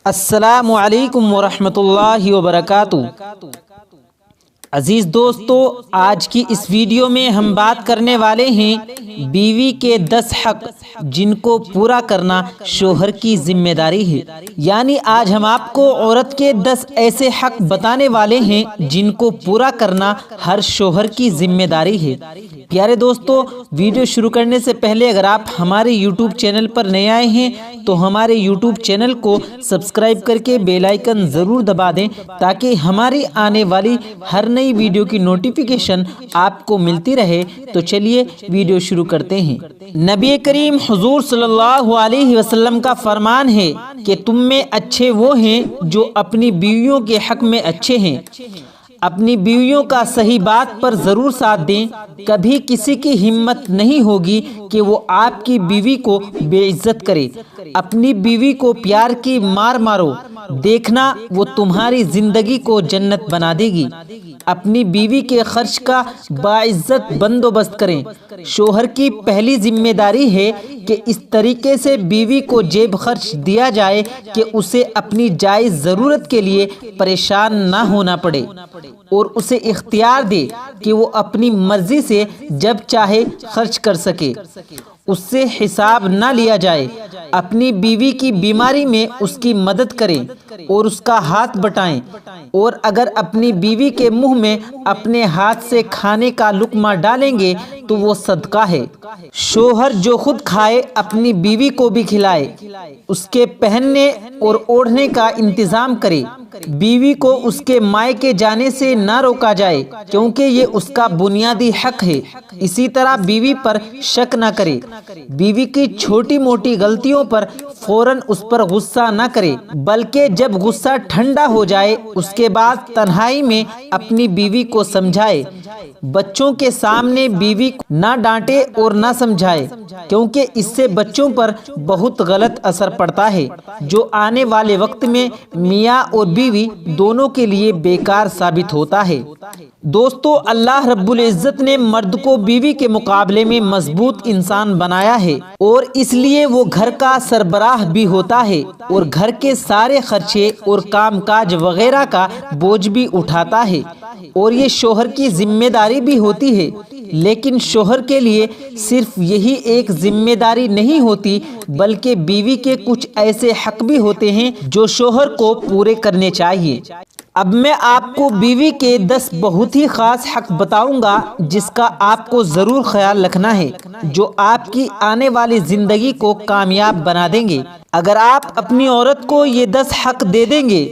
السلام علیکم ورحمۃ اللہ وبرکاتہ۔ عزیز دوستو، آج کی اس ویڈیو میں ہم بات کرنے والے ہیں بیوی کے 10 حق جن کو پورا کرنا شوہر کی ذمہ داری ہے۔ یعنی آج ہم آپ کو عورت کے 10 ایسے حق بتانے والے ہیں جن کو پورا کرنا ہر شوہر کی ذمہ داری ہے۔ پیارے دوستو، ویڈیو شروع کرنے سے پہلے اگر آپ ہمارے یوٹیوب چینل پر نئے آئے ہیں تو ہمارے یوٹیوب چینل کو سبسکرائب کر کے بیل آئیکن ضرور دبا دیں تاکہ ہماری آنے والی ہر نئی ویڈیو کی نوٹیفیکیشن آپ کو ملتی رہے۔ تو چلیے ویڈیو شروع کرتے ہیں۔ نبی کریم حضور صلی اللہ علیہ وسلم کا فرمان ہے کہ تم میں اچھے وہ ہیں جو اپنی بیویوں کے حق میں اچھے ہیں۔ اپنی بیویوں کا صحیح بات پر ضرور ساتھ دیں۔ کبھی کسی کی ہمت نہیں ہوگی کہ وہ آپ کی بیوی کو بے عزت کرے۔ اپنی بیوی کو پیار کی مار مارو، دیکھنا وہ تمہاری زندگی کو جنت بنا دے گی۔ اپنی بیوی کے خرچ کا باعزت بندوبست کریں۔ شوہر کی پہلی ذمہ داری ہے کہ اس طریقے سے بیوی کو جیب خرچ دیا جائے کہ اسے اپنی جائز ضرورت کے لیے پریشان نہ ہونا پڑے، اور اسے اختیار دے کہ وہ اپنی مرضی سے جب چاہے خرچ کر سکے۔ اس سے حساب نہ لیا جائے۔ اپنی بیوی کی بیماری میں اس کی مدد کریں اور اس کا ہاتھ بٹائیں، اور اگر اپنی بیوی کے منہ میں اپنے ہاتھ سے کھانے کا لقمہ ڈالیں گے تو وہ صدقہ ہے۔ شوہر جو خود کھائے اپنی بیوی کو بھی کھلائے، اس کے پہننے اور اوڑھنے کا انتظام کرے۔ بیوی کو اس کے مائکے جانے سے نہ روکا جائے کیونکہ یہ اس کا بنیادی حق ہے۔ اسی طرح بیوی پر شک نہ کرے۔ بیوی کی چھوٹی موٹی غلطیوں پر فوراً اس پر غصہ نہ کرے، بلکہ جب غصہ ٹھنڈا ہو جائے اس کے بعد تنہائی میں اپنی بیوی کو سمجھائے۔ بچوں کے سامنے بیوی کو نہ ڈانٹے اور نہ سمجھائے کیونکہ اس سے بچوں پر بہت غلط اثر پڑتا ہے جو آنے والے وقت میں میاں اور بیوی دونوں کے لیے بیکار ثابت ہوتا ہے۔ دوستو، اللہ رب العزت نے مرد کو بیوی کے مقابلے میں مضبوط انسان بنایا ہے، اور اس لیے وہ گھر کا سربراہ بھی ہوتا ہے اور گھر کے سارے خرچے اور کام کاج وغیرہ کا بوجھ بھی اٹھاتا ہے، اور یہ شوہر کی ذمہ داری بھی ہوتی ہے۔ لیکن شوہر کے لیے صرف یہی ایک ذمہ داری نہیں ہوتی بلکہ بیوی کے کچھ ایسے حق بھی ہوتے ہیں جو شوہر کو پورے کرنے چاہیے۔ اب میں آپ کو بیوی کے 10 بہت ہی خاص حق بتاؤں گا جس کا آپ کو ضرور خیال رکھنا ہے، جو آپ کی آنے والی زندگی کو کامیاب بنا دیں گے۔ اگر آپ اپنی عورت کو یہ 10 حق دے دیں گے،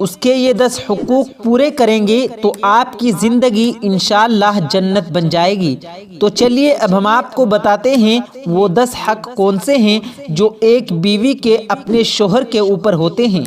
اس کے یہ 10 حقوق پورے کریں گے تو آپ کی زندگی انشاءاللہ جنت بن جائے گی۔ تو چلیے اب ہم آپ کو بتاتے ہیں وہ 10 حق کون سے ہیں جو ایک بیوی کے اپنے شوہر کے اوپر ہوتے ہیں۔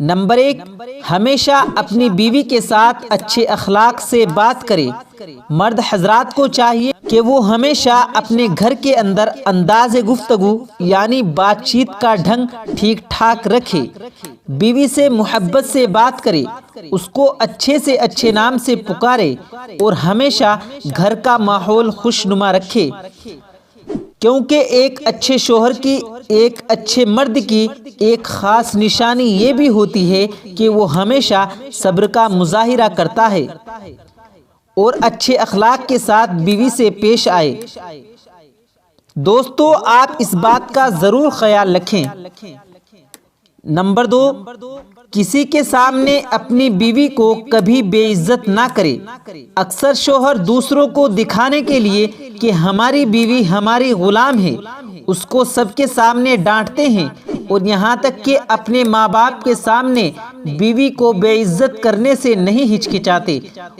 نمبر 1، ہمیشہ اپنی بیوی کے ساتھ اچھے اخلاق سے بات کرے۔ مرد حضرات کو چاہیے کہ وہ ہمیشہ اپنے گھر کے اندر انداز گفتگو یعنی بات چیت کا ڈھنگ ٹھیک ٹھاک رکھے، بیوی سے محبت سے بات کرے، اس کو اچھے سے اچھے نام سے پکارے اور ہمیشہ گھر کا ماحول خوشنما رکھے، کیونکہ ایک اچھے شوہر کی، ایک اچھے مرد کی ایک خاص نشانی یہ بھی ہوتی ہے کہ وہ ہمیشہ صبر کا مظاہرہ کرتا ہے اور اچھے اخلاق کے ساتھ بیوی سے پیش آئے۔ دوستو، آپ اس بات کا ضرور خیال رکھیں۔ نمبر 2، کسی کے سامنے اپنی بیوی کو کبھی بے عزت نہ کرے۔ اکثر شوہر دوسروں کو دکھانے کے لیے کہ ہماری بیوی ہماری غلام ہے اس کو سب کے سامنے ڈانٹتے ہیں، اور یہاں تک کہ اپنے ماں باپ کے سامنے بیوی کو بے عزت کرنے سے نہیں ہچکچاتے،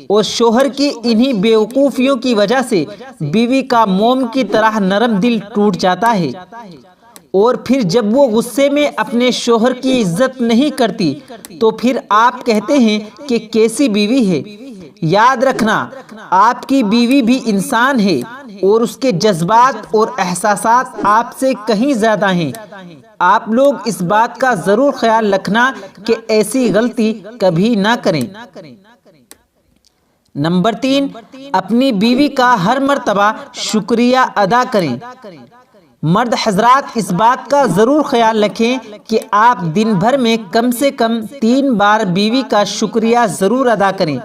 اور شوہر کی انہی بیوقوفیوں کی وجہ سے بیوی کا موم کی طرح نرم دل ٹوٹ جاتا ہے، اور پھر جب وہ غصے میں اپنے شوہر کی عزت نہیں کرتی تو پھر آپ کہتے ہیں کہ کیسی بیوی ہے۔ یاد رکھنا، آپ کی بیوی بھی انسان ہے اور اس کے جذبات اور احساسات آپ سے کہیں زیادہ ہیں۔ آپ لوگ اس بات کا ضرور خیال رکھنا کہ ایسی غلطی کبھی نہ کریں۔ نمبر 3، اپنی بیوی کا ہر مرتبہ شکریہ ادا کریں۔ مرد حضرات اس بات کا ضرور خیال رکھیں کہ آپ دن بھر میں کم سے کم 3 بار بیوی کا شکریہ ضرور ادا کریں،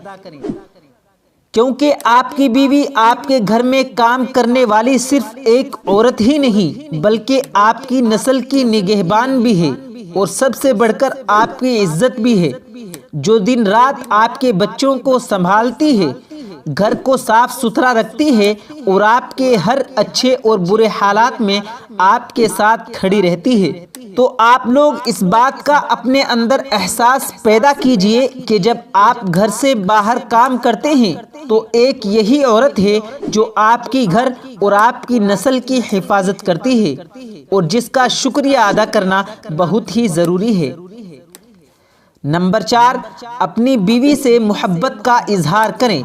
کیونکہ آپ کی بیوی آپ کے گھر میں کام کرنے والی صرف ایک عورت ہی نہیں بلکہ آپ کی نسل کی نگہبان بھی ہے، اور سب سے بڑھ کر آپ کی عزت بھی ہے، جو دن رات آپ کے بچوں کو سنبھالتی ہے، گھر کو صاف ستھرا رکھتی ہے اور آپ کے ہر اچھے اور برے حالات میں آپ کے ساتھ کھڑی رہتی ہے۔ تو آپ لوگ اس بات کا اپنے اندر احساس پیدا کیجئے کہ جب آپ گھر سے باہر کام کرتے ہیں تو ایک یہی عورت ہے جو آپ کی گھر اور آپ کی نسل کی حفاظت کرتی ہے، اور جس کا شکریہ ادا کرنا بہت ہی ضروری ہے۔ نمبر 4، اپنی بیوی سے محبت کا اظہار کریں،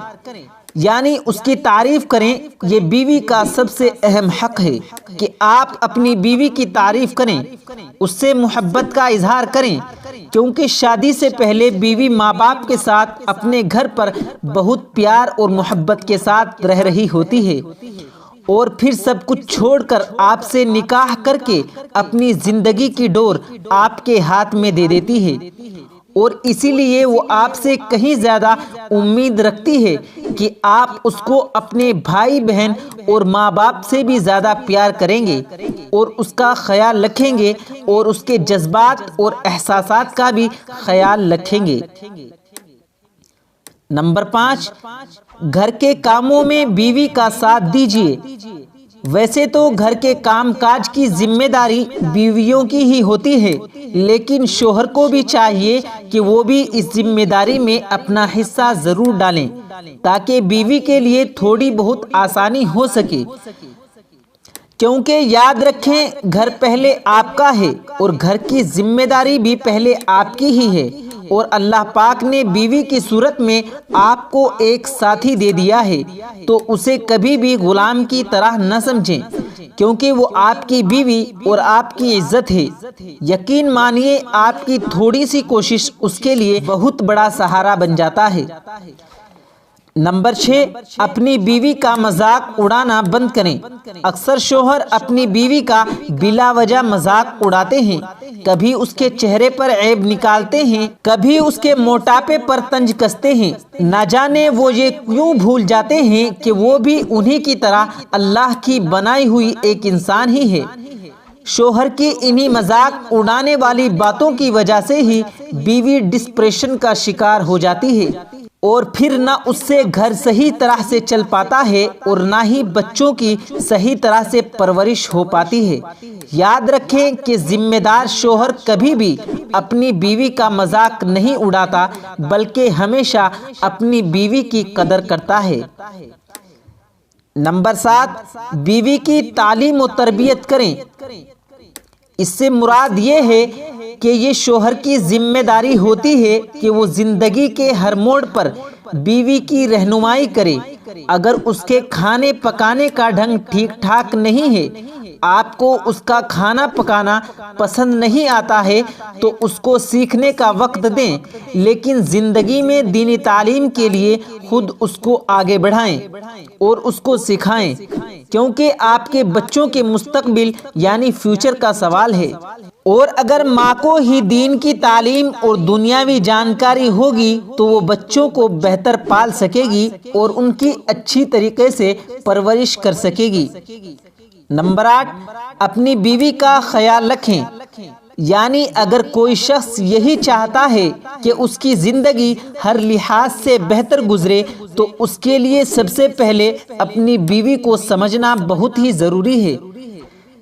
یعنی اس کی تعریف کریں۔ یہ بیوی کا سب سے اہم حق ہے کہ آپ اپنی بیوی کی تعریف کریں، اس سے محبت کا اظہار کریں، کیونکہ شادی سے پہلے بیوی ماں باپ کے ساتھ اپنے گھر پر بہت پیار اور محبت کے ساتھ رہ رہی ہوتی ہے، اور پھر سب کچھ چھوڑ کر آپ سے نکاح کر کے اپنی زندگی کی ڈور آپ کے ہاتھ میں دے دیتی ہے، اور اسی لیے وہ آپ سے کہیں زیادہ امید رکھتی ہے کہ آپ اس کو اپنے بھائی بہن اور ماں باپ سے بھی زیادہ پیار کریں گے اور اس کا خیال رکھیں گے اور اس کے جذبات اور احساسات کا بھی خیال رکھیں گے۔ نمبر 5، گھر کے کاموں میں بیوی کا ساتھ دیجیے۔ ویسے تو گھر کے کام کاج کی ذمہ داری بیویوں کی ہی ہوتی ہے، لیکن شوہر کو بھی چاہیے کہ وہ بھی اس ذمہ داری میں اپنا حصہ ضرور ڈالیں تاکہ بیوی کے لیے تھوڑی بہت آسانی ہو سکے، کیونکہ یاد رکھیں گھر پہلے آپ کا ہے اور گھر کی ذمہ داری بھی پہلے آپ کی ہی ہے، اور اللہ پاک نے بیوی کی صورت میں آپ کو ایک ساتھی دے دیا ہے، تو اسے کبھی بھی غلام کی طرح نہ سمجھیں، کیونکہ وہ آپ کی بیوی اور آپ کی عزت ہے۔ یقین مانیے آپ کی تھوڑی سی کوشش اس کے لیے بہت بڑا سہارا بن جاتا ہے۔ نمبر 6، اپنی بیوی کا مذاق اڑانا بند کریں۔ اکثر شوہر اپنی بیوی کا بلا وجہ مذاق اڑاتے ہیں، کبھی اس کے چہرے پر عیب نکالتے ہیں، کبھی اس کے موٹاپے پر طنز کستے ہیں۔ نہ جانے وہ یہ کیوں بھول جاتے ہیں کہ وہ بھی انہی کی طرح اللہ کی بنائی ہوئی ایک انسان ہی ہے۔ شوہر کی انہی مذاق اڑانے والی باتوں کی وجہ سے ہی بیوی ڈسپریشن کا شکار ہو جاتی ہے، اور پھر نہ اس سے گھر صحیح طرح سے چل پاتا ہے اور نہ ہی بچوں کی صحیح طرح سے پرورش ہو پاتی ہے۔ یاد رکھیں کہ ذمہ دار شوہر کبھی بھی اپنی بیوی کا مذاق نہیں اڑاتا بلکہ ہمیشہ اپنی بیوی کی قدر کرتا ہے۔ نمبر 7، بیوی کی تعلیم و تربیت کریں۔ اس سے مراد یہ ہے کہ یہ شوہر کی ذمہ داری ہوتی ہے کہ وہ زندگی کے ہر موڑ پر بیوی کی رہنمائی کرے۔ اگر اس کے کھانے پکانے کا ڈھنگ ٹھیک ٹھاک نہیں ہے، آپ کو اس کا کھانا پکانا پسند نہیں آتا ہے تو اس کو سیکھنے کا وقت دیں، لیکن زندگی میں دینی تعلیم کے لیے خود اس کو آگے بڑھائیں اور اس کو سکھائیں، کیونکہ آپ کے بچوں کے مستقبل یعنی فیوچر کا سوال ہے۔ اور اگر ماں کو ہی دین کی تعلیم اور دنیاوی جانکاری ہوگی تو وہ بچوں کو بہتر پال سکے گی اور ان کی اچھی طریقے سے پرورش کر سکے گی۔ نمبر 8، اپنی بیوی کا خیال رکھیں۔ یعنی اگر کوئی شخص یہی چاہتا ہے کہ اس کی زندگی ہر لحاظ سے بہتر گزرے تو اس کے لیے سب سے پہلے اپنی بیوی کو سمجھنا بہت ہی ضروری ہے،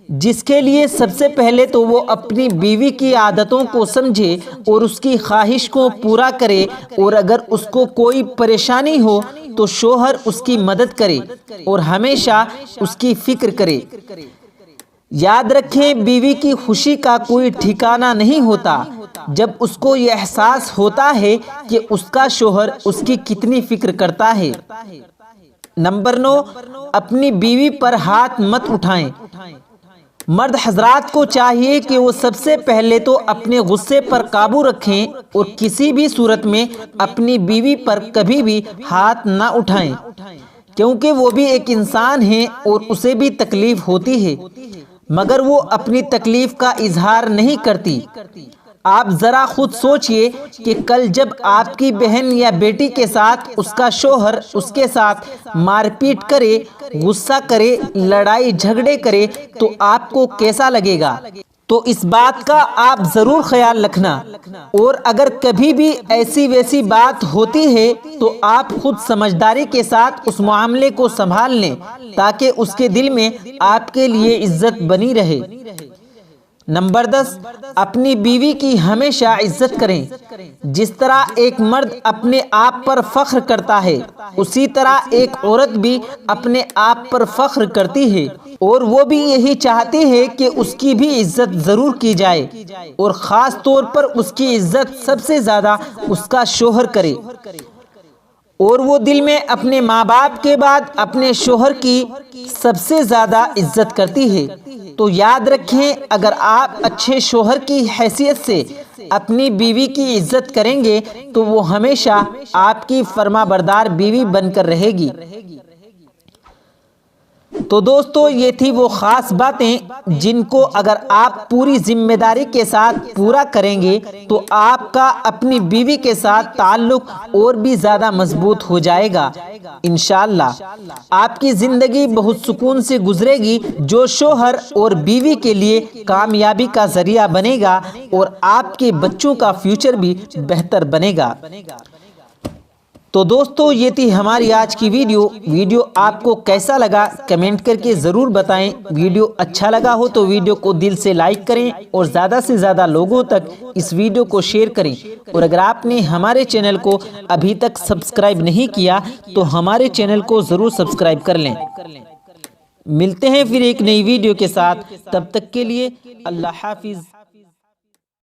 جس کے لیے سب سے پہلے تو وہ اپنی بیوی کی عادتوں کو سمجھے اور اس کی خواہش کو پورا کرے، اور اگر اس کو کوئی پریشانی ہو تو شوہر اس کی مدد کرے اور ہمیشہ اس کی فکر کرے۔ یاد رکھیں بیوی کی خوشی کا کوئی ٹھکانہ نہیں ہوتا جب اس کو یہ احساس ہوتا ہے کہ اس کا شوہر اس کی کتنی فکر کرتا ہے۔ نمبر 9، اپنی بیوی پر ہاتھ مت اٹھائیں۔ مرد حضرات کو چاہیے کہ وہ سب سے پہلے تو اپنے غصے پر قابو رکھیں اور کسی بھی صورت میں اپنی بیوی پر کبھی بھی ہاتھ نہ اٹھائیں، کیونکہ وہ بھی ایک انسان ہے اور اسے بھی تکلیف ہوتی ہے۔ مگر وہ اپنی تکلیف کا اظہار نہیں کرتی۔ آپ ذرا خود سوچئے کہ کل جب آپ کی بہن یا بیٹی کے ساتھ اس کا شوہر اس کے ساتھ مار پیٹ کرے، غصہ کرے، لڑائی جھگڑے کرے تو آپ کو کیسا لگے گا؟ تو اس بات کا آپ ضرور خیال رکھنا، اور اگر کبھی بھی ایسی ویسی بات ہوتی ہے تو آپ خود سمجھداری کے ساتھ اس معاملے کو سنبھال لیں تاکہ اس کے دل میں آپ کے لیے عزت بنی رہے۔ نمبر 10، اپنی بیوی کی ہمیشہ عزت کریں۔ جس طرح ایک مرد اپنے آپ پر فخر کرتا ہے، اسی طرح ایک عورت بھی اپنے آپ پر فخر کرتی ہے، اور وہ بھی یہی چاہتی ہے کہ اس کی بھی عزت ضرور کی جائے، اور خاص طور پر اس کی عزت سب سے زیادہ اس کا شوہر کرے، اور وہ دل میں اپنے ماں باپ کے بعد اپنے شوہر کی سب سے زیادہ عزت کرتی ہے۔ تو یاد رکھیں، اگر آپ اچھے شوہر کی حیثیت سے اپنی بیوی کی عزت کریں گے تو وہ ہمیشہ آپ کی فرما بردار بیوی بن کر رہے گی۔ تو دوستو، یہ تھی وہ خاص باتیں جن کو اگر آپ پوری ذمہ داری کے ساتھ پورا کریں گے تو آپ کا اپنی بیوی کے ساتھ تعلق اور بھی زیادہ مضبوط ہو جائے گا۔ انشاءاللہ آپ کی زندگی بہت سکون سے گزرے گی، جو شوہر اور بیوی کے لیے کامیابی کا ذریعہ بنے گا، اور آپ کے بچوں کا فیوچر بھی بہتر بنے گا۔ تو دوستو، یہ تھی ہماری آج کی ویڈیو آپ کو کیسا لگا کمنٹ کر کے ضرور بتائیں۔ ویڈیو اچھا لگا ہو تو ویڈیو کو دل سے لائک کریں اور زیادہ سے زیادہ لوگوں تک اس ویڈیو کو شیئر کریں، اور اگر آپ نے ہمارے چینل کو ابھی تک سبسکرائب نہیں کیا تو ہمارے چینل کو ضرور سبسکرائب کر لیں۔ ملتے ہیں پھر ایک نئی ویڈیو کے ساتھ، تب تک کے لیے اللہ حافظ۔